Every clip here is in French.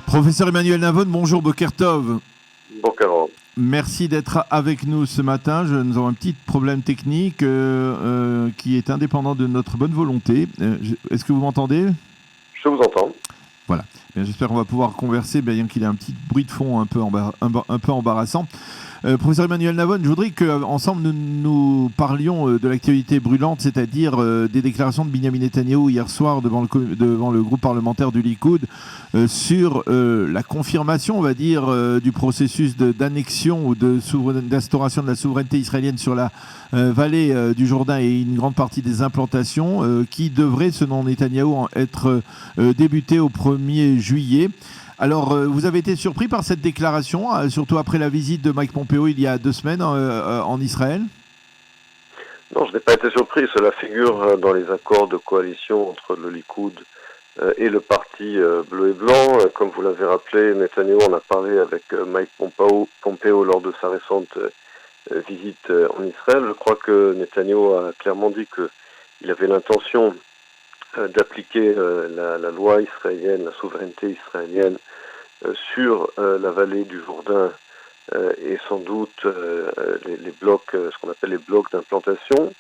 Professeur Emmanuel Navon, bonjour, Boker Tov. Boker. Merci d'être avec nous ce matin. Nous avons un petit problème technique qui est indépendant de notre bonne volonté. Est-ce que vous m'entendez ? Je vous entends. Voilà. Bien, j'espère qu'on va pouvoir converser, bien qu'il y ait un petit bruit de fond un peu embarrassant. Professeur Emmanuel Navon, je voudrais qu'ensemble nous parlions de l'actualité brûlante, c'est-à-dire des déclarations de Benyamin Netanyahou hier soir devant le groupe parlementaire du Likoud sur la confirmation, on va dire, du processus d'annexion ou d'instauration de la souveraineté israélienne sur la vallée du Jourdain et une grande partie des implantations qui devrait, selon Netanyahou, être débuté au 1er juillet. Alors, vous avez été surpris par cette déclaration, surtout après la visite de Mike Pompeo il y a 2 semaines en Israël ? Non, je n'ai pas été surpris. Cela figure dans les accords de coalition entre le Likoud et le parti bleu et blanc. Comme vous l'avez rappelé, Netanyahou en a parlé avec Mike Pompeo lors de sa récente visite en Israël. Je crois que Netanyahou a clairement dit qu'il avait l'intention d'appliquer la loi israélienne, la souveraineté israélienne sur la vallée du Jourdain et sans doute les blocs, ce qu'on appelle les blocs d'implantation.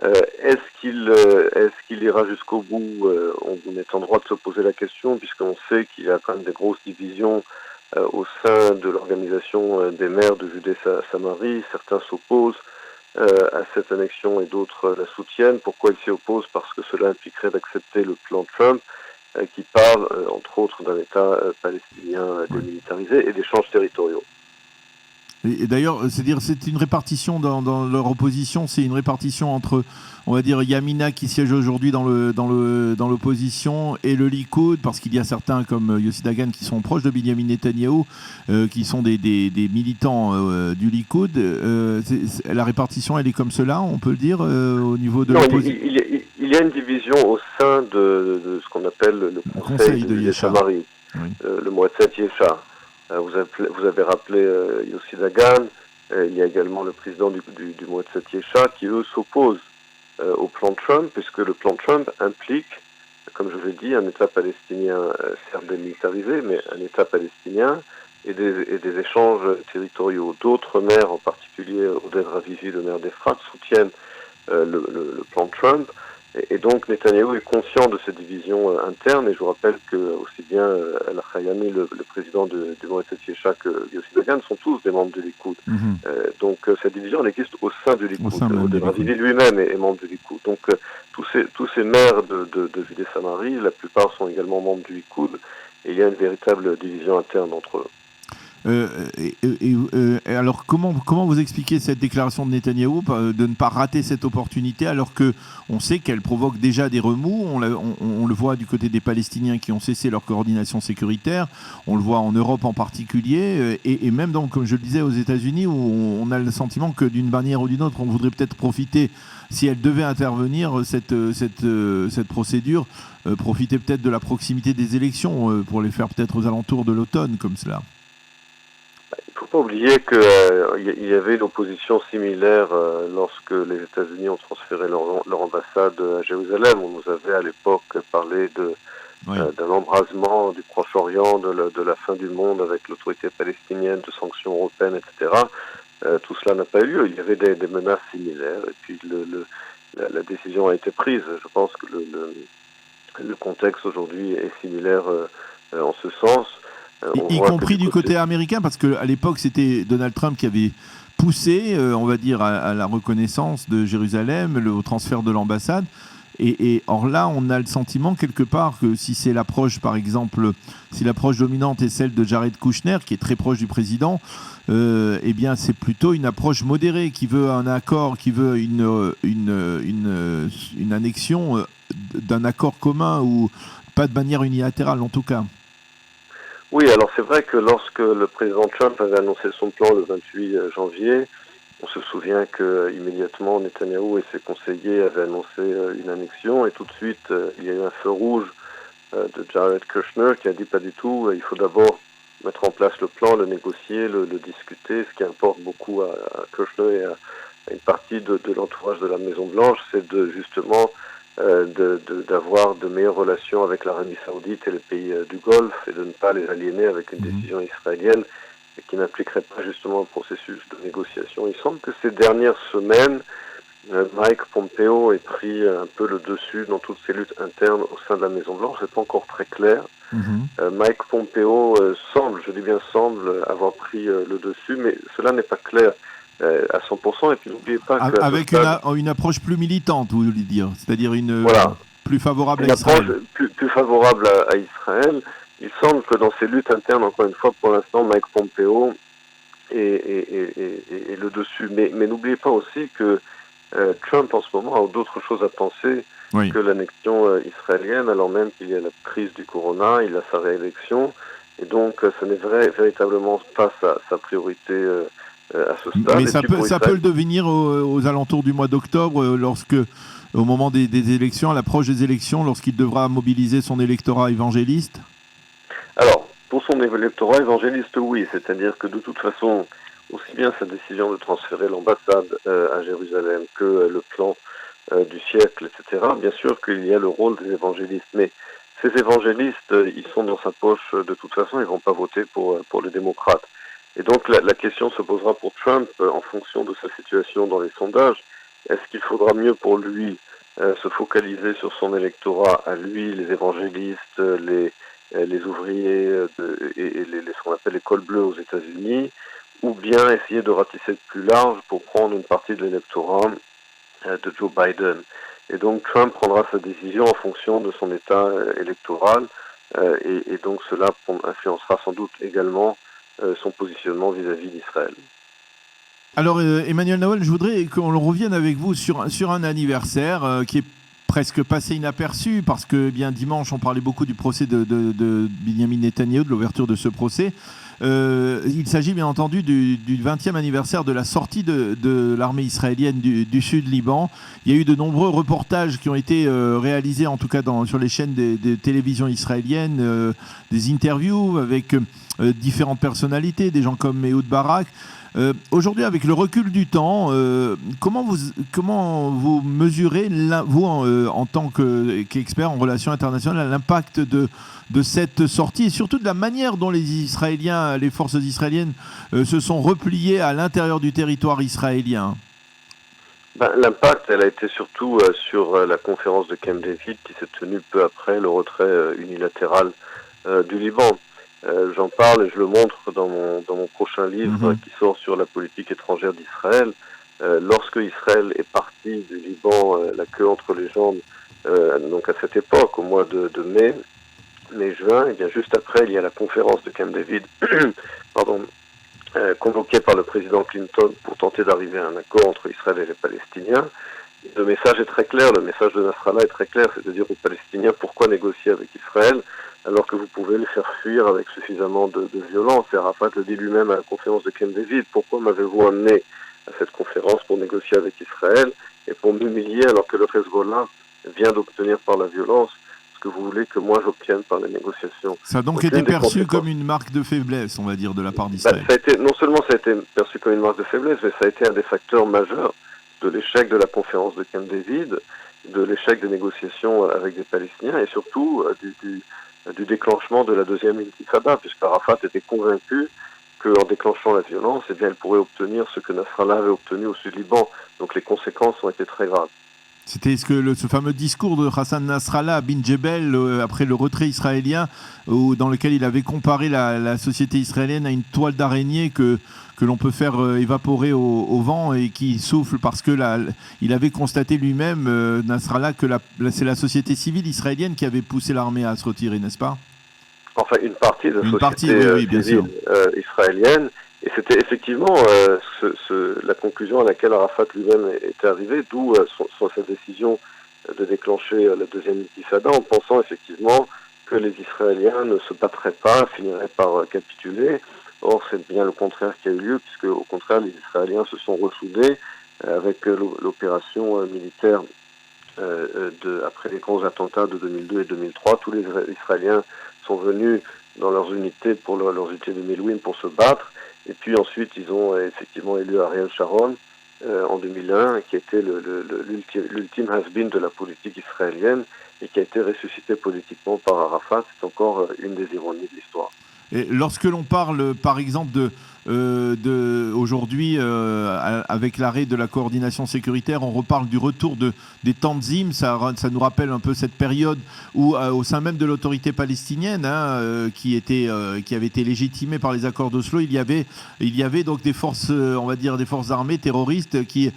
Est-ce qu'il ira jusqu'au bout ? On est en droit de se poser la question puisqu'on sait qu'il y a quand même des grosses divisions au sein de l'organisation des maires de Judée-Samarie. Certains s'opposent à cette annexion et d'autres la soutiennent. Pourquoi ils s'y opposent ? Parce que cela impliquerait d'accepter le plan Trump qui parle, entre autres, d'un État palestinien démilitarisé et d'échanges territoriaux. Et d'ailleurs, c'est une répartition dans leur opposition, c'est une répartition entre, on va dire, Yamina qui siège aujourd'hui dans l'opposition et le Likoud, parce qu'il y a certains comme Yossi Dagan qui sont proches de Benyamin Netanyahou, qui sont des militants du Likoud. La répartition, elle est comme cela, on peut le dire, au niveau de l'opposition. Il y a une division au sein de ce qu'on appelle le Conseil de Judée-Samarie, oui. Le Moatzet Yesha. Vous avez rappelé Yossi Dagan, il y a également le président du Moatzet Yesha qui, eux, s'opposent au plan Trump, puisque le plan Trump implique, comme je l'ai dit, un État palestinien certes démilitarisé, mais un État palestinien et des échanges territoriaux. D'autres maires, en particulier Oded Ravivi, le maire d'Efrat, soutiennent le plan Trump. Et donc Netanyahou est conscient de cette division interne, et je vous rappelle que aussi bien Al-Khayami, le président du Moatzet Yesha, que Yossi Dagan sont tous des membres du Likoud. Donc cette division elle existe au sein du Likoud. Oded Ravivi lui-même est membre du Likoud. Donc tous ces maires de Judée-Samarie, la plupart sont également membres du Likoud, et il y a une véritable division interne entre eux. Alors comment vous expliquez cette déclaration de Netanyahou de ne pas rater cette opportunité alors qu'on sait qu'elle provoque déjà des remous, on le voit du côté des Palestiniens qui ont cessé leur coordination sécuritaire, on le voit en Europe en particulier, et même donc, comme je le disais, aux États-Unis, où on a le sentiment que d'une manière ou d'une autre on voudrait peut-être profiter, si elle devait intervenir, cette procédure, profiter peut-être de la proximité des élections pour les faire peut-être aux alentours de l'automne comme cela. Il ne faut pas oublier qu'il y avait une opposition similaire lorsque les États-Unis ont transféré leur ambassade à Jérusalem. On nous avait à l'époque parlé d'un embrasement du Proche-Orient, de la fin du monde avec l'autorité palestinienne, de sanctions européennes, etc. Tout cela n'a pas eu lieu. Il y avait des menaces similaires et puis la décision a été prise. Je pense que le contexte aujourd'hui est similaire en ce sens. Y compris du côté américain, parce qu'à l'époque, c'était Donald Trump qui avait poussé, on va dire, à la reconnaissance de Jérusalem, au transfert de l'ambassade. Et or là, on a le sentiment quelque part que si c'est l'approche, par exemple, si l'approche dominante est celle de Jared Kushner, qui est très proche du président, eh bien c'est plutôt une approche modérée qui veut un accord, qui veut une annexion d'un accord commun ou pas de manière unilatérale en tout cas. Oui, alors c'est vrai que lorsque le président Trump avait annoncé son plan le 28 janvier, on se souvient qu'immédiatement Netanyahou et ses conseillers avaient annoncé une annexion, et tout de suite il y a eu un feu rouge de Jared Kushner qui a dit pas du tout, il faut d'abord mettre en place le plan, le négocier, le discuter. Ce qui importe beaucoup à Kushner et à une partie de l'entourage de la Maison Blanche, c'est de justement d'avoir de meilleures relations avec l'Arabie Saoudite et les pays du Golfe et de ne pas les aliéner avec une décision israélienne qui n'impliquerait pas justement un processus de négociation. Il semble que ces dernières semaines, Mike Pompeo ait pris un peu le dessus dans toutes ces luttes internes au sein de la Maison-Blanche. C'est pas encore très clair. Mike Pompeo semble, je dis bien semble, avoir pris le dessus, mais cela n'est pas clair à 100%. Et puis n'oubliez pas que avec une approche plus militante, vous voulez dire, c'est-à-dire plus favorable à Israël. Une approche plus favorable à Israël. Il semble que dans ces luttes internes, encore une fois, pour l'instant, Mike Pompeo est le dessus. Mais n'oubliez pas aussi que Trump, en ce moment, a d'autres choses à penser que l'annexion israélienne, alors même qu'il y a la crise du corona, il a sa réélection, et donc ce n'est véritablement pas sa priorité à ce stade. Mais ça peut le devenir aux alentours du mois d'octobre, au moment des élections, à l'approche des élections, lorsqu'il devra mobiliser son électorat évangéliste. Alors, pour son électorat évangéliste, oui, c'est-à-dire que de toute façon, aussi bien sa décision de transférer l'ambassade à Jérusalem que le plan du siècle, etc., bien sûr qu'il y a le rôle des évangélistes, mais ces évangélistes, ils sont dans sa poche de toute façon, ils ne vont pas voter pour les démocrates. Et donc la question se posera pour Trump en fonction de sa situation dans les sondages. Est-ce qu'il faudra mieux pour lui se focaliser sur son électorat à lui, les évangélistes, les ouvriers et ce qu'on appelle les cols bleus aux États-Unis, ou bien essayer de ratisser plus large pour prendre une partie de l'électorat de Joe Biden. Et donc Trump prendra sa décision en fonction de son état électoral, et donc cela influencera sans doute également son positionnement vis-à-vis d'Israël. Alors Emmanuel Nawal, je voudrais qu'on revienne avec vous sur un anniversaire qui est presque passé inaperçu, parce que bien dimanche on parlait beaucoup du procès de Benjamin Netanyahou, de l'ouverture de ce procès. Il s'agit bien entendu du 20e anniversaire de la sortie de l'armée israélienne du sud Liban. Il y a eu de nombreux reportages qui ont été réalisés, en tout cas sur les chaînes des télévisions israéliennes, des interviews avec différentes personnalités, des gens comme Ehud Barak. Aujourd'hui, avec le recul du temps, comment vous mesurez, vous en tant qu'expert en relations internationales, l'impact de cette sortie et surtout de la manière dont les forces israéliennes se sont repliées à l'intérieur du territoire israélien? L'impact, elle a été surtout sur la conférence de Camp David qui s'est tenue peu après le retrait unilatéral du Liban. J'en parle et je le montre dans mon prochain livre qui sort sur la politique étrangère d'Israël. Lorsque Israël est parti du Liban, la queue entre les jambes, donc à cette époque, au mois de mai-juin, et bien juste après, il y a la conférence de Camp David, convoquée par le président Clinton pour tenter d'arriver à un accord entre Israël et les Palestiniens. Et le message est très clair, le message de Nasrallah est très clair, c'est de dire aux Palestiniens pourquoi négocier avec Israël alors que vous pouvez les faire fuir avec suffisamment de violence. Et Arafat le dit lui-même à la conférence de Camp David, pourquoi m'avez-vous amené à cette conférence pour négocier avec Israël et pour m'humilier alors que le Hezbollah vient d'obtenir par la violence ce que vous voulez que moi j'obtienne par les négociations. Ça a donc été perçu comme une marque de faiblesse, on va dire, de la part d'Israël. Non seulement ça a été perçu comme une marque de faiblesse, mais ça a été un des facteurs majeurs de l'échec de la conférence de Camp David, de l'échec des négociations avec des Palestiniens et surtout du déclenchement de la deuxième intifada, puisqu'Arafat était convaincu qu'en déclenchant la violence, eh bien, elle pourrait obtenir ce que Nasrallah avait obtenu au Sud-Liban. Donc les conséquences ont été très graves. C'était ce fameux discours de Hassan Nasrallah à Bin Jebel après le retrait israélien, dans lequel il avait comparé la société israélienne à une toile d'araignée que l'on peut faire évaporer au vent et qui souffle, parce que il avait constaté lui-même, Nasrallah, que c'est la société civile israélienne qui avait poussé l'armée à se retirer, n'est-ce pas? Enfin, une partie de la société civile israélienne. Et c'était effectivement la conclusion à laquelle Arafat lui-même était arrivé, d'où sa décision de déclencher la deuxième intifada, en pensant effectivement que les Israéliens ne se battraient pas, finiraient par capituler. Or, c'est bien le contraire qui a eu lieu, puisque au contraire, les Israéliens se sont ressoudés avec l'opération militaire après les grands attentats de 2002 et 2003. Tous les Israéliens sont venus dans leurs unités, leurs unités de Milouim pour se battre. Et puis ensuite, ils ont effectivement élu Ariel Sharon. en 2001, qui était l'ultime has-been de la politique israélienne et qui a été ressuscité politiquement par Arafat. C'est encore une des ironies de l'histoire. Et lorsque l'on parle, par exemple, aujourd'hui, avec l'arrêt de la coordination sécuritaire, on reparle du retour des tanzim. Ça nous rappelle un peu cette période où, au sein même de l'autorité palestinienne, qui avait été légitimée par les accords d'Oslo, il y avait donc des forces, on va dire, des forces armées terroristes qui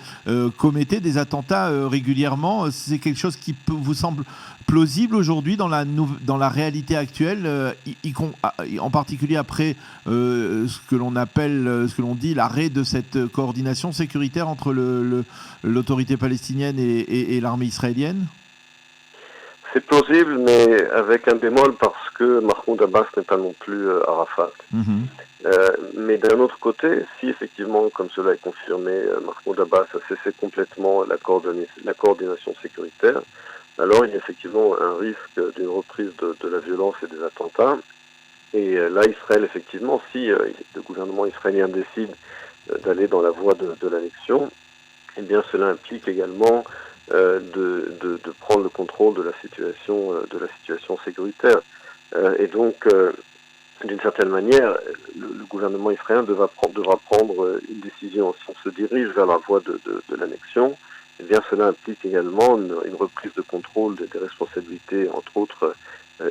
commettaient des attentats régulièrement. C'est quelque chose qui vous semble plausible aujourd'hui dans la réalité actuelle, en particulier après ce que l'on dit l'arrêt de cette coordination sécuritaire entre l'autorité palestinienne et l'armée israélienne? C'est plausible, mais avec un bémol, parce que Mahmoud Abbas n'est pas non plus Arafat. Mais d'un autre côté, si effectivement, comme cela est confirmé, Mahmoud Abbas a cessé complètement la coordination sécuritaire, alors il y a effectivement un risque d'une reprise de la violence et des attentats. Et là, Israël, effectivement, si le gouvernement israélien décide d'aller dans la voie de l'annexion, eh bien cela implique également de prendre le contrôle de la situation sécuritaire. Et donc, d'une certaine manière, le gouvernement israélien devra prendre une décision. Si on se dirige vers la voie de l'annexion, eh bien cela implique également une reprise de contrôle des responsabilités, entre autres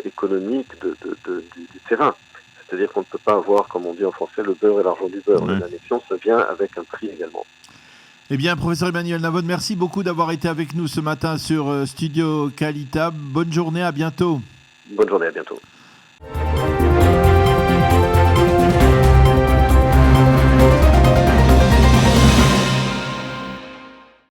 économiques, du terrain. C'est-à-dire qu'on ne peut pas avoir, comme on dit en français, le beurre et l'argent du beurre. Ouais. L'annexion, ça vient avec un prix également. Eh bien, professeur Emmanuel Navon, merci beaucoup d'avoir été avec nous ce matin sur Studio Kalita. Bonne journée, à bientôt. Bonne journée, à bientôt.